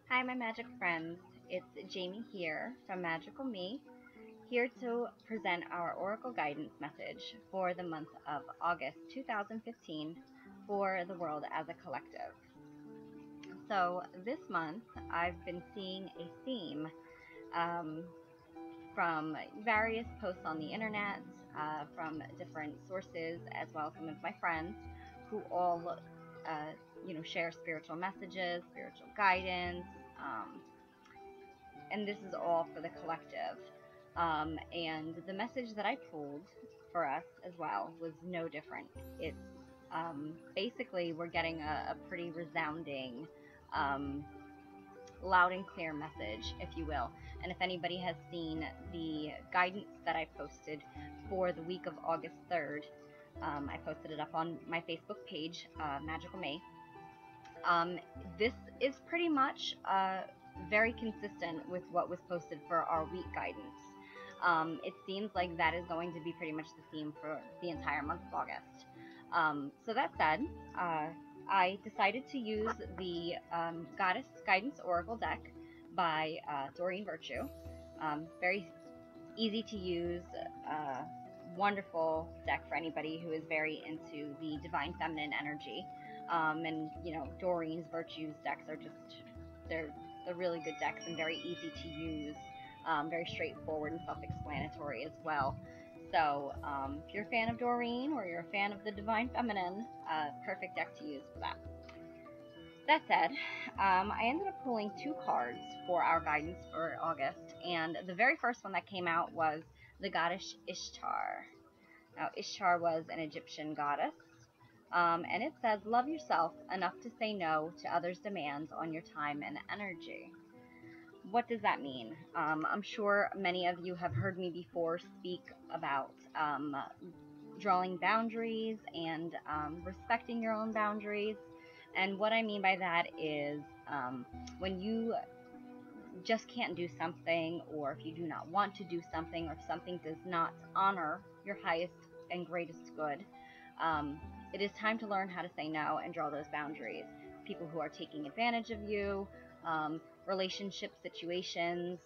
Hi, my magic friends. It's Jamie here from Magical Me, here to present our Oracle guidance message for the month of August 2015 for the world as a collective. So, this month I've been seeing a theme um, from various posts on the internet, from different sources, as well as some of my friends who all, share spiritual messages, spiritual guidance. And this is all for the collective. And the message that I pulled for us as well was no different. It's basically we're getting a pretty resounding, loud and clear message, if you will. And if anybody has seen the guidance that I posted for the week of August 3rd, I posted it up on my Facebook page, Magical May. This is pretty much very consistent with what was posted for our week guidance. It seems like that is going to be pretty much the theme for the entire month of August. So that said, I decided to use the Goddess Guidance Oracle deck by Doreen Virtue. Very easy to use, wonderful deck for anybody who is very into the divine feminine energy. And Doreen's Virtues decks are just, they're really good decks and very easy to use, very straightforward and self-explanatory as well. So if you're a fan of Doreen or you're a fan of the divine feminine, perfect deck to use for that. That said, I ended up pulling two cards for our guidance for August, and the very first one that came out was the goddess Ishtar. Now, Ishtar was an Egyptian goddess, and it says, love yourself enough to say no to others' demands on your time and energy. What does that mean? I'm sure many of you have heard me before speak about drawing boundaries and respecting your own boundaries. And what I mean by that is when you just can't do something, or if you do not want to do something, or if something does not honor your highest and greatest good, it is time to learn how to say no and draw those boundaries. People who are taking advantage of you, relationship situations,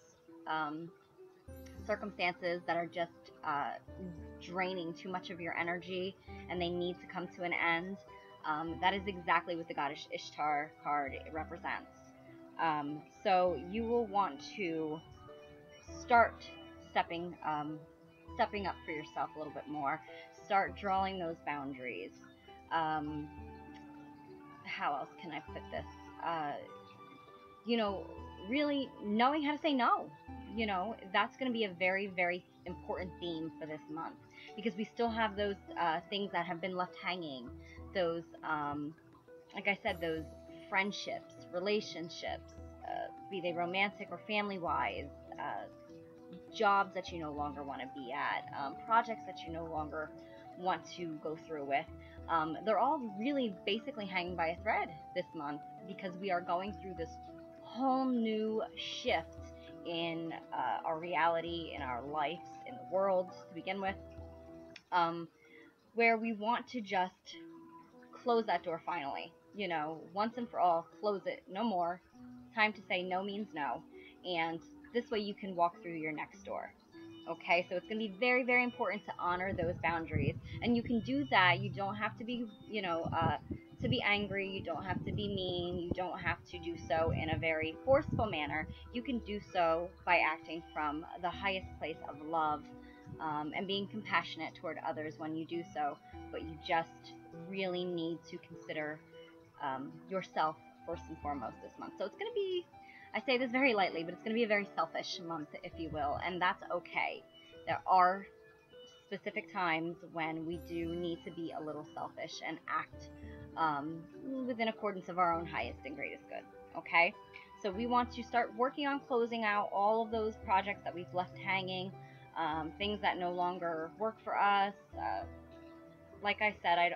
circumstances that are just draining too much of your energy and they need to come to an end. That is exactly what the goddess Ishtar card represents. So you will want to start stepping up for yourself a little bit more. Start drawing those boundaries. How else can I put this? Really knowing how to say no. That's going to be a very, very important theme for this month, because we still have those things that have been left hanging. Those, like I said, those friendships, relationships, be they romantic or family-wise, jobs that you no longer want to be at, projects that you no longer want to go through with. They're all really basically hanging by a thread this month, because we are going through this whole new shift in our reality, in our lives, in the world to begin with, where we want to just close that door finally. Once and for all, close it. No more. Time to say no means no. And this way you can walk through your next door. Okay, so it's going to be very, very important to honor those boundaries. And you can do that. You don't have to be, to be angry. You don't have to be mean. You don't have to do so in a very forceful manner. You can do so by acting from the highest place of love, and being compassionate toward others when you do so. But you just really need to consider yourself first and foremost this month. So it's going to be, I say this very lightly, but it's going to be a very selfish month, if you will, and that's okay. There are specific times when we do need to be a little selfish and act within accordance of our own highest and greatest good, okay? So we want to start working on closing out all of those projects that we've left hanging, things that no longer work for us. Like I said, I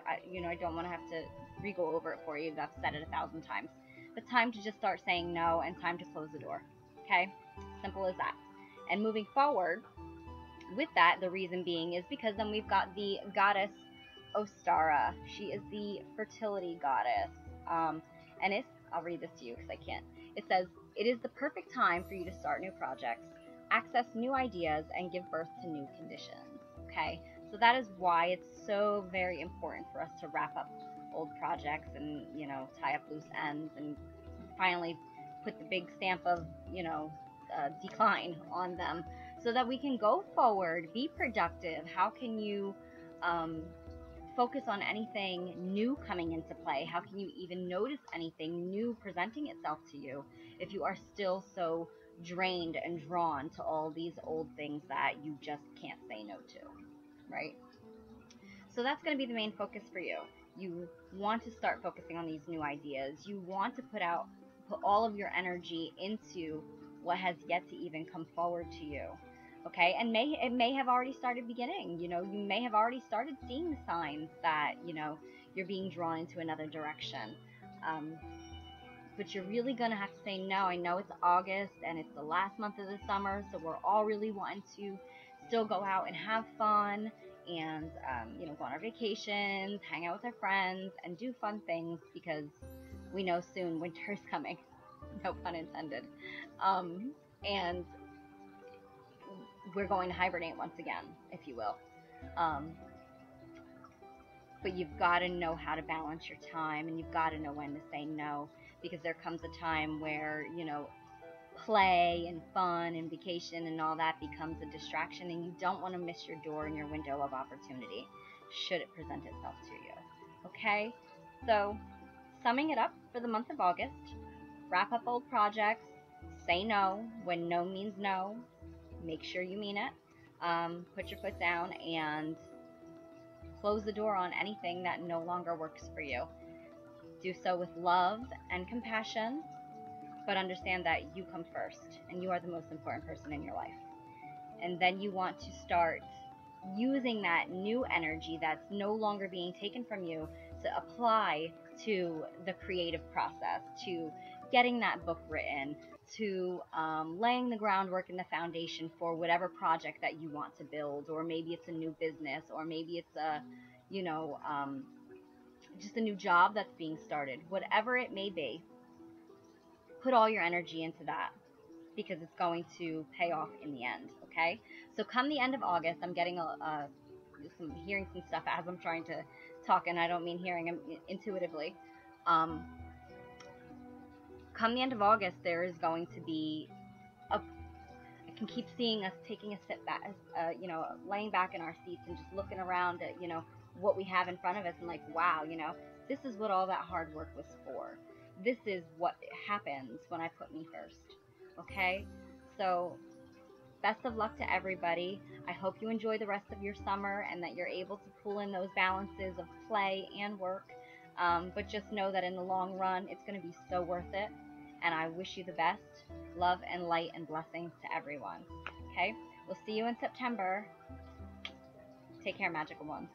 don't want to have to re-go over it for you. I've said it 1,000 times. But time to just start saying no, and time to close the door. Okay? Simple as that. And moving forward with that, the reason being is because then we've got the goddess Ostara. She is the fertility goddess. And I'll read this to you because I can't. It says, It is the perfect time for you to start new projects, access new ideas, and give birth to new conditions. Okay, so that is why it's so very important for us to wrap up old projects and, tie up loose ends and finally put the big stamp of, decline on them so that we can go forward, be productive. How can you focus on anything new coming into play? How can you even notice anything new presenting itself to you if you are still so drained and drawn to all these old things that you just can't say no to, right? So that's going to be the main focus for you. You want to start focusing on these new ideas. You want to put all of your energy into what has yet to even come forward to you. Okay, and it may have already started beginning. You may have already started seeing the signs that, you're being drawn into another direction. But you're really going to have to say no. I know it's August and it's the last month of the summer, so we're all really wanting to still go out and have fun and, go on our vacations, hang out with our friends, and do fun things because we know soon winter's coming. No pun intended. And we're going to hibernate once again, if you will. But you've got to know how to balance your time, and you've got to know when to say no, because there comes a time where, play and fun and vacation and all that becomes a distraction, and you don't want to miss your door and your window of opportunity should it present itself to you. Okay? So, summing it up for the month of August, wrap up old projects, say no when no means no, make sure you mean it, put your foot down, and close the door on anything that no longer works for you. Do so with love and compassion, but understand that you come first, and you are the most important person in your life. And then you want to start using that new energy that's no longer being taken from you to apply to the creative process, to getting that book written, to laying the groundwork and the foundation for whatever project that you want to build, or maybe it's a new business, or maybe it's a, just a new job that's being started. Whatever it may be, put all your energy into that because it's going to pay off in the end, okay? So come the end of August, I'm getting hearing some stuff as I'm trying to talk, and I don't mean hearing them intuitively. Come the end of August, there is going to be I can keep seeing us taking a step back, laying back in our seats and just looking around at, what we have in front of us and like, wow, this is what all that hard work was for. This is what happens when I put me first, okay? So best of luck to everybody. I hope you enjoy the rest of your summer and that you're able to pull in those balances of play and work. But just know that in the long run, it's going to be so worth it. And I wish you the best. Love and light and blessings to everyone. Okay? We'll see you in September. Take care, magical ones.